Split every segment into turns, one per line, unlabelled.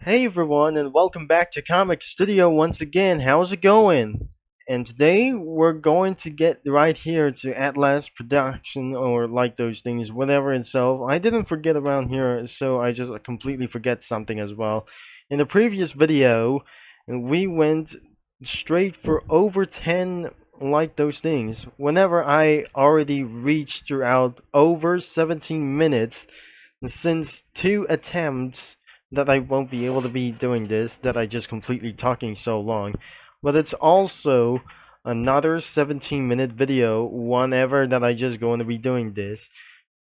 Hey everyone, and welcome back to Comic Studio once again. How's it going? And today we're going to get right here to Atlas Production or like those things, whatever itself. I didn't forget around here, so I just completely forget something as well. In the previous video, we went straight for over 10 like those things. Whenever I already reached throughout over 17 minutes since 2 attempts that I won't be able to be doing this, that I just completely talking so long. But it's also another 17-minute video whenever that I just going to be doing this.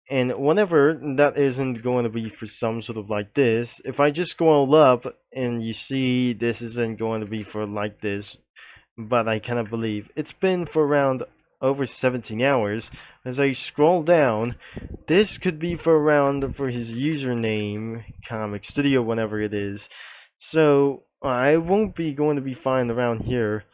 And whenever that isn't going to be for some sort of like this, if I just scroll up and you see this isn't going to be for like this, but I cannot believe it's been for around over 17 hours. As I scroll down, this could be for around for his username, Comic Studio, whenever it is. So I won't be going to be finding around here.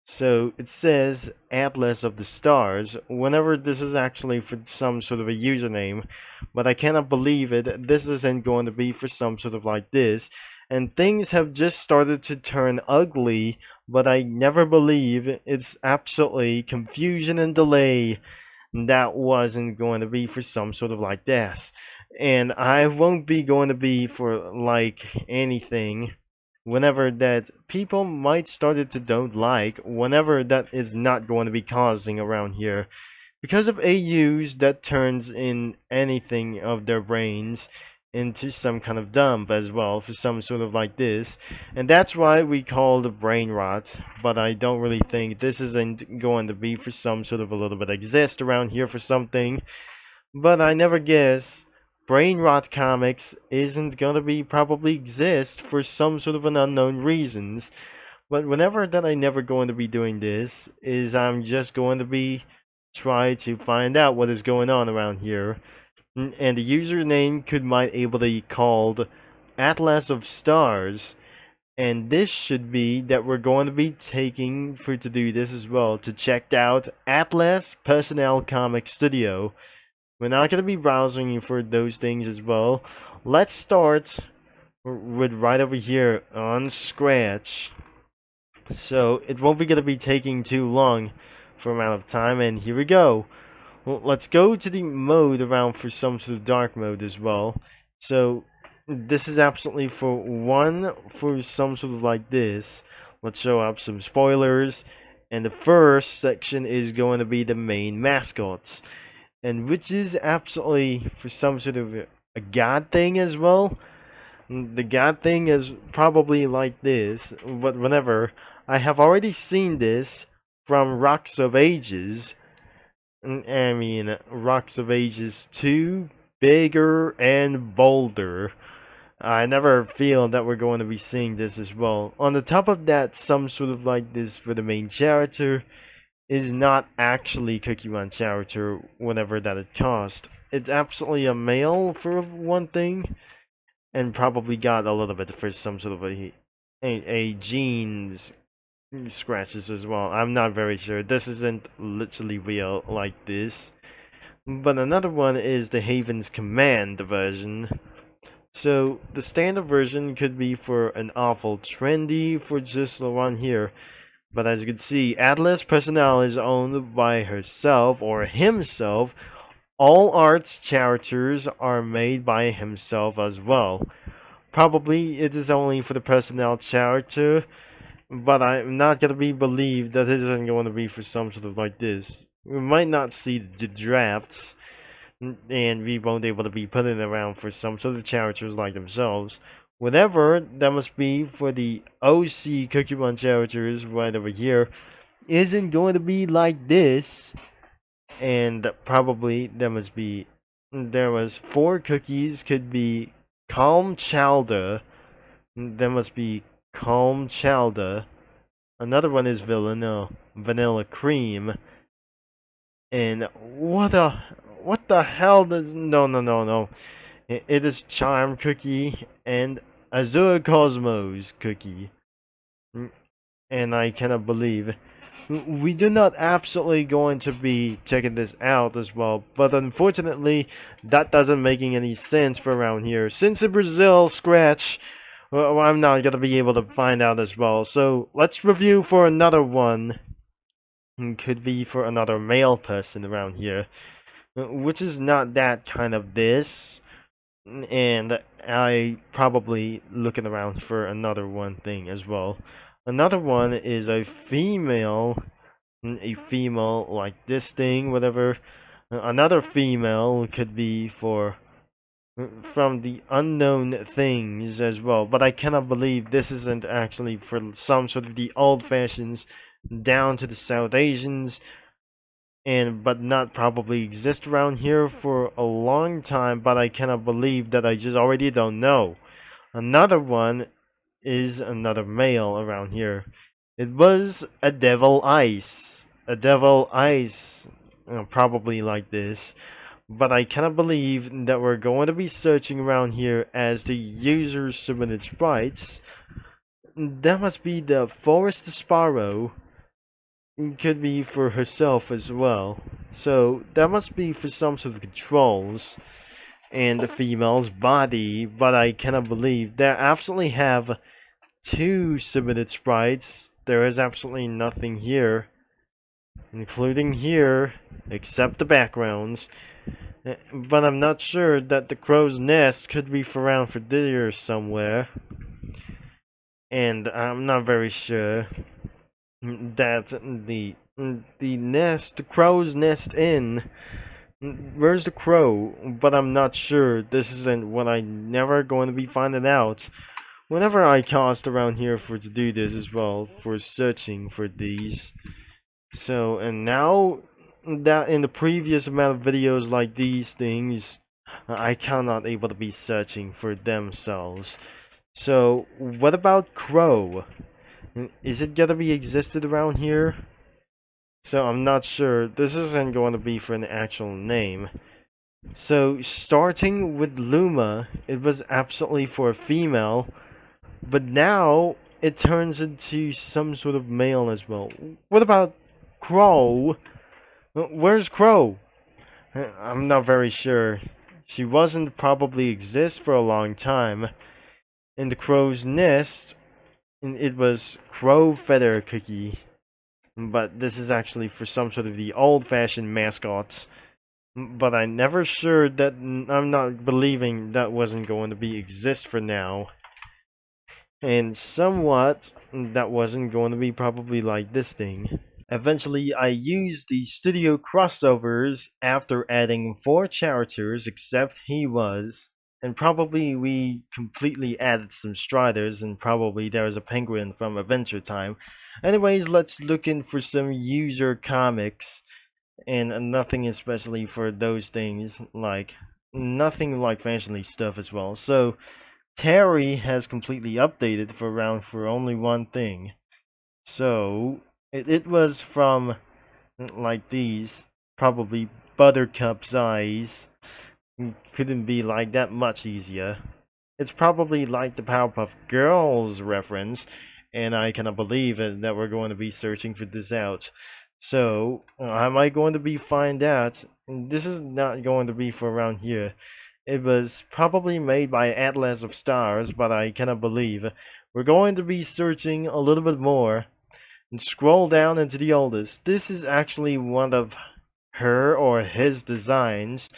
So it says Atlas of the Stars, whenever this is actually for some sort of a username, but I cannot believe it, this isn't going to be for some sort of like this, and things have just started to turn ugly, but I never believe it's absolutely confusion and delay that wasn't going to be for some sort of like this. And I won't be going to be for like anything whenever that people might started to don't like, whenever that is not going to be causing around here because of AUs that turns in anything of their brains into some kind of dump as well for some sort of like this, and that's why we call the brain rot. But I don't really think this isn't going to be for some sort of a little bit exist around here for something, but I never guess brain rot comics isn't gonna be probably exist for some sort of an unknown reasons. But whenever that I never going to be doing this is I'm just going to be try to find out what is going on around here. And the username could might able to be called Atlas of Stars, and this should be that we're going to be taking for to do this as well, to check out Atlas Personnel Comic Studio. We're not going to be browsing for those things as well. Let's start with right over here on Scratch, so it won't be going to be taking too long for amount of time, and here we go. Well, let's go to the mode around for some sort of dark mode as well. So this is absolutely for some sort of like this. Let's show up some spoilers, and the first section is going to be the main mascots, and which is absolutely for some sort of a god thing as well. The god thing is probably like this, but whenever I have already seen this from Rocks of Ages. I mean, Rocks of Ages 2, bigger and bolder. I never feel that we're going to be seeing this as well. On the top of that, some sort of like this for the main character is not actually Cookie Run character whenever that it cost. It's absolutely a male for one thing, and probably got a little bit for some sort of a genes scratches as well. I'm not very sure. This isn't literally real like this. But another one is the Haven's Command version. So the standard version could be for an awful trendy for just the one here. But as you can see, Atlas Personnel is owned by herself or himself. All arts characters are made by himself as well. Probably it is only for the personnel character, but I'm not gonna be believed that it isn't going to be for some sort of like this. We might not see the drafts, and we won't be able to be putting around for some sort of characters like themselves. Whatever that must be for the OC Cookie Run characters right over here isn't going to be like this, and probably there was 4 cookies could be Calm Chowder. There must be Calm Chowder. Another one is Vanilla Cream. And what the hell does no. It is Charm Cookie and Azure Cosmos Cookie. And I cannot believe we do not absolutely going to be checking this out as well, but unfortunately that doesn't making any sense for around here, since in Brazil Scratch Well, I'm not gonna be able to find out as well. So let's review for another one. Could be for another male person around here, which is not that kind of this. And I probably looking around for another one thing as well. Another one is a female like this thing, whatever. Another female could be for from the unknown things as well, but I cannot believe this isn't actually for some sort of the old fashions down to the South Asians, and but not probably exist around here for a long time, but I cannot believe that I just already don't know. Another one is another male around here. It was a devil ice. A devil ice, probably like this. But I cannot believe that we're going to be searching around here as the user submitted sprites. That must be the Forest Sparrow. It could be for herself as well. So that must be for some sort of controls and the female's body. But I cannot believe they absolutely have two submitted sprites. There is absolutely nothing here, including here, except the backgrounds. But I'm not sure that the crow's nest could be around for there somewhere. And I'm not very sure that the crow's nest in. Where's the crow? But I'm not sure. This isn't what I'm never going to be finding out. Whenever I cast around here to do this as well, for searching for these. So, and now that in the previous amount of videos like these things, I cannot able to be searching for themselves. So, what about crow? Is it gonna be existed around here? So I'm not sure. This isn't going to be for an actual name. So starting with Luma, it was absolutely for a female, but now it turns into some sort of male as well. What about Crow? Where's Crow? I'm not very sure. She wasn't probably exist for a long time. In the crow's nest, it was Crow Feather Cookie. But this is actually for some sort of the old-fashioned mascots. But I'm never sure that I'm not believing that wasn't going to be exist for now. And somewhat that wasn't going to be probably like this thing. Eventually, I used the studio crossovers after adding 4 characters except he was. And probably we completely added some striders, and probably there was a penguin from Adventure Time. Anyways, let's look in for some user comics, and nothing especially for those things, like nothing like fancy stuff as well. So Terry has completely updated for only one thing. So it was from like these, probably Buttercup's eyes. Couldn't be like that much easier. It's probably like the Powerpuff Girls reference, and I cannot believe it that we're going to be searching for this out. So, am I going to be find out? This is not going to be for around here. It was probably made by Atlas of Stars, but I cannot believe. We're going to be searching a little bit more and scroll down into the oldest. This is actually one of her or his designs,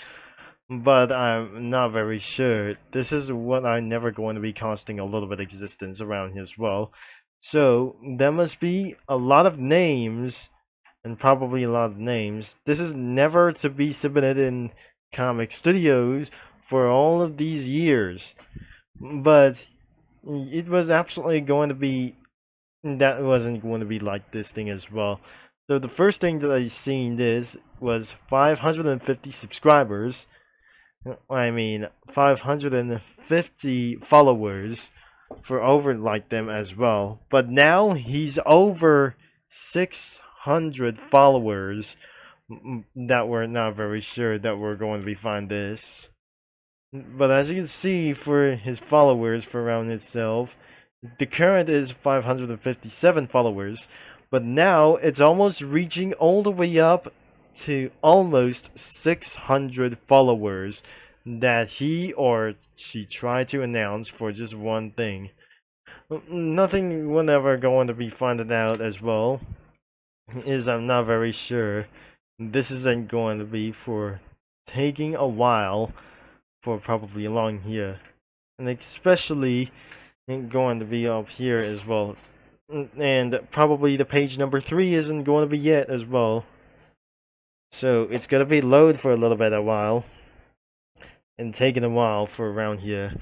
but I'm not very sure. This is what I'm never going to be casting a little bit existence around here as well. So there must be a lot of names, and probably a lot of names. This is never to be submitted in comic studios for all of these years, but it was absolutely going to be, that wasn't going to be like this thing as well. So the first thing that I seen this was 550 subscribers. I mean 550 followers for over like them as well. But now he's over 600 followers that we're not very sure that we're going to be find this. But as you can see, for his followers for around itself, the current is 557 followers, but now it's almost reaching all the way up to almost 600 followers that he or she tried to announce for just one thing. Nothing will ever going to be funded out as well, is I'm not very sure. This isn't going to be for taking a while for probably along here. And especially going to be up here as well. And probably the page number 3 isn't going to be yet as well. So it's going to be load for a little bit a while. And taking a while for around here.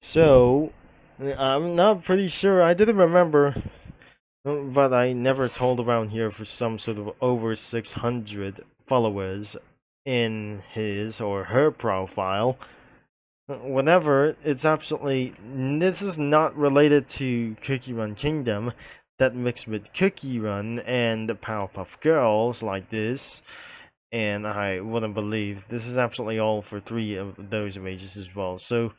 So I'm not pretty sure. I didn't remember, but I never told around here for some sort of over 600 followers in his or her profile. Whatever, it's absolutely, this is not related to Cookie Run Kingdom, that mixed with Cookie Run and the Powerpuff Girls like this. And I wouldn't believe this is absolutely all for 3 of those images as well. So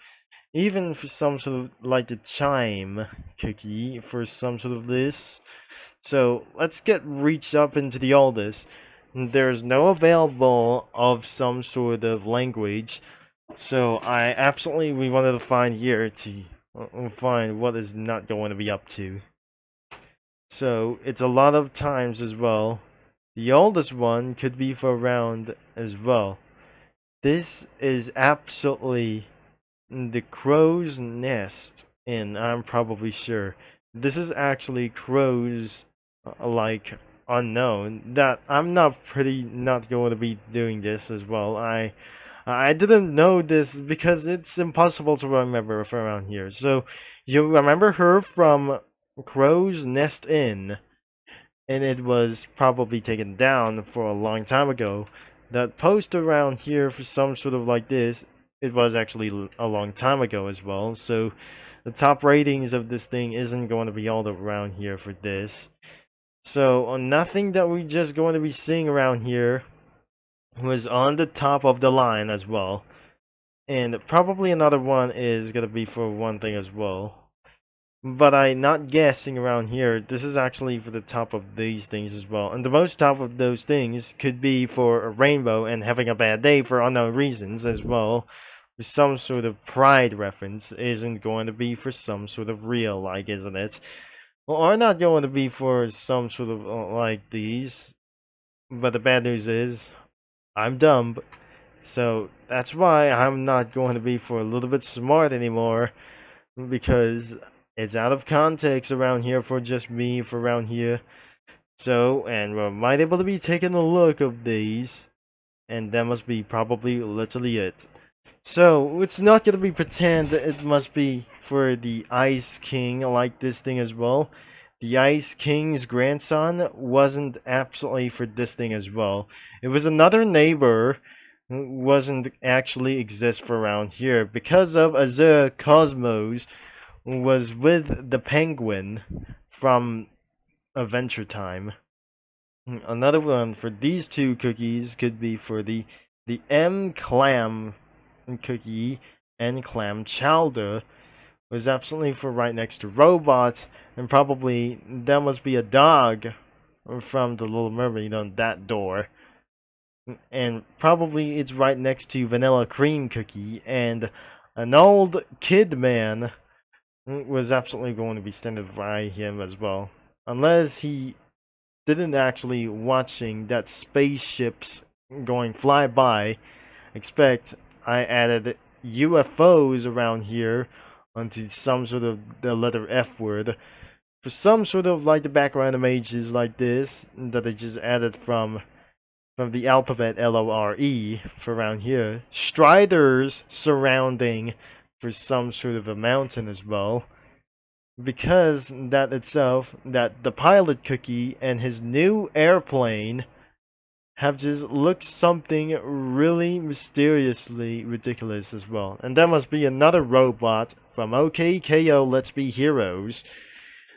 even for some sort of like the chime cookie for some sort of this. So let's get reached up into the oldest. There's no available of some sort of language. So we wanted to find here to find what is not going to be up to. So it's a lot of times as well. The oldest one could be for around as well. This is absolutely the crow's nest, and I'm probably sure this is actually crow's like unknown. That I'm not going to be doing this as well. I didn't know this because it's impossible to remember from around here. So you remember her from Crow's Nest Inn, and it was probably taken down for a long time ago. That post around here for some sort of like this, it was actually a long time ago as well. So the top ratings of this thing isn't going to be all around here for this. So nothing that we just going to be seeing around here was on the top of the line as well. And probably another one is going to be for one thing as well. But I'm not guessing around here. This is actually for the top of these things as well. And the most top of those things could be for a rainbow and having a bad day for unknown reasons as well. For some sort of pride reference isn't going to be for some sort of real, like, isn't it? Or not going to be for some sort of like these. But the bad news is, I'm dumb. So that's why I'm not going to be for a little bit smart anymore. Because it's out of context around here for just me for around here. So, and we might able to be taking a look of these. And that must be probably literally it. So, it's not going to be pretend it must be for the Ice King like this thing as well. The Ice King's grandson wasn't absolutely for this thing as well. It was another neighbor who wasn't actually exist for around here because of Azure Cosmos was with the penguin from Adventure Time. Another one for these 2 cookies could be for the M Clam cookie and Clam Chowder was absolutely for right next to Robot, and probably that must be a dog from the Little Mermaid on that door. And probably it's right next to Vanilla Cream Cookie, and an old kid man was absolutely going to be standing by him as well. Unless he didn't actually watching that spaceships going fly by. Expect I added UFOs around here onto some sort of the letter F word. For some sort of like the background images like this that I just added from the alphabet LORE for around here. Striders surrounding for some sort of a mountain as well. Because that itself, that the pilot cookie and his new airplane have just looked something really mysteriously ridiculous as well. And that must be another robot from OKKO Let's Be Heroes.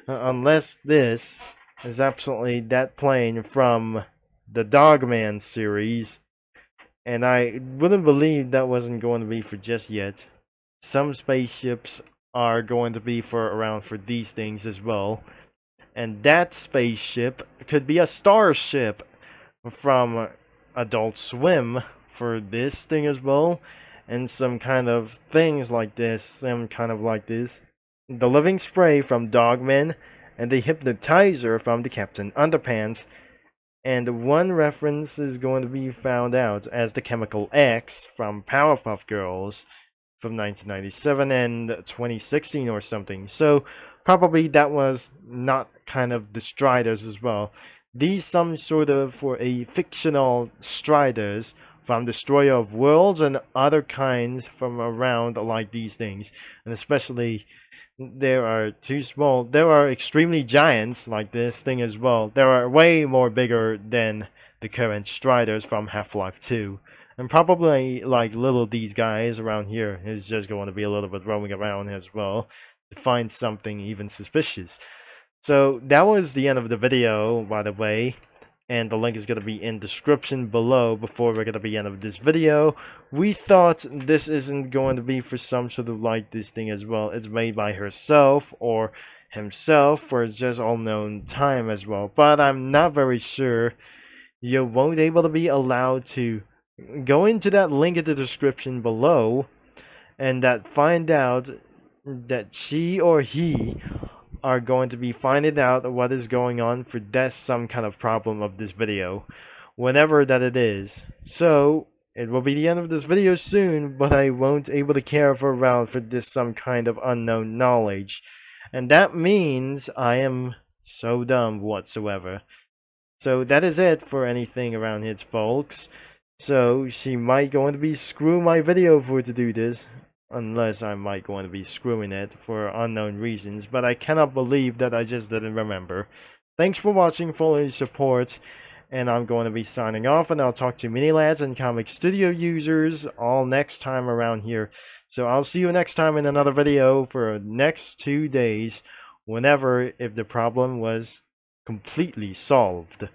Unless this is absolutely that plane from the Dogman series. And I wouldn't believe that wasn't going to be for just yet. Some spaceships are going to be for around for these things as well. And that spaceship could be a starship from Adult Swim for this thing as well. and some kind of things like this, some kind of like this. The living spray from Dogman, and the hypnotizer from the Captain Underpants, and one reference is going to be found out as the Chemical X from Powerpuff Girls from 1997 and 2016 or something. So probably that was not kind of the Striders as well. These some sort of for a fictional Striders from Destroyer of Worlds and other kinds from around like these things, and especially there are too small. There are extremely giants like this thing as well. There are way more bigger than the current Striders from Half-Life 2. And probably like little these guys around here is just going to be a little bit roaming around as well to find something even suspicious. So that was the end of the video, by the way, and the link is going to be in description below before we're going to be end of this video. We thought this isn't going to be for some sort of like this thing as well. It's made by herself or himself for just unknown time as well, but I'm not very sure. You won't be able to be allowed to go into that link in the description below and that find out that she or he are going to be finding out what is going on for that's some kind of problem of this video, whenever that it is. So it will be the end of this video soon, but I won't able to care for around for this some kind of unknown knowledge, and that means I am so dumb whatsoever. So that is it for anything around here, folks. So she might going to be screwing my video for to do this, unless I might going to be screwing it for unknown reasons, but I cannot believe that I just didn't remember. Thanks for watching, for your support, and I'm going to be signing off, and I'll talk to mini lads and comic studio users all next time around here. So I'll see you next time in another video for next 2 days, whenever if the problem was completely solved.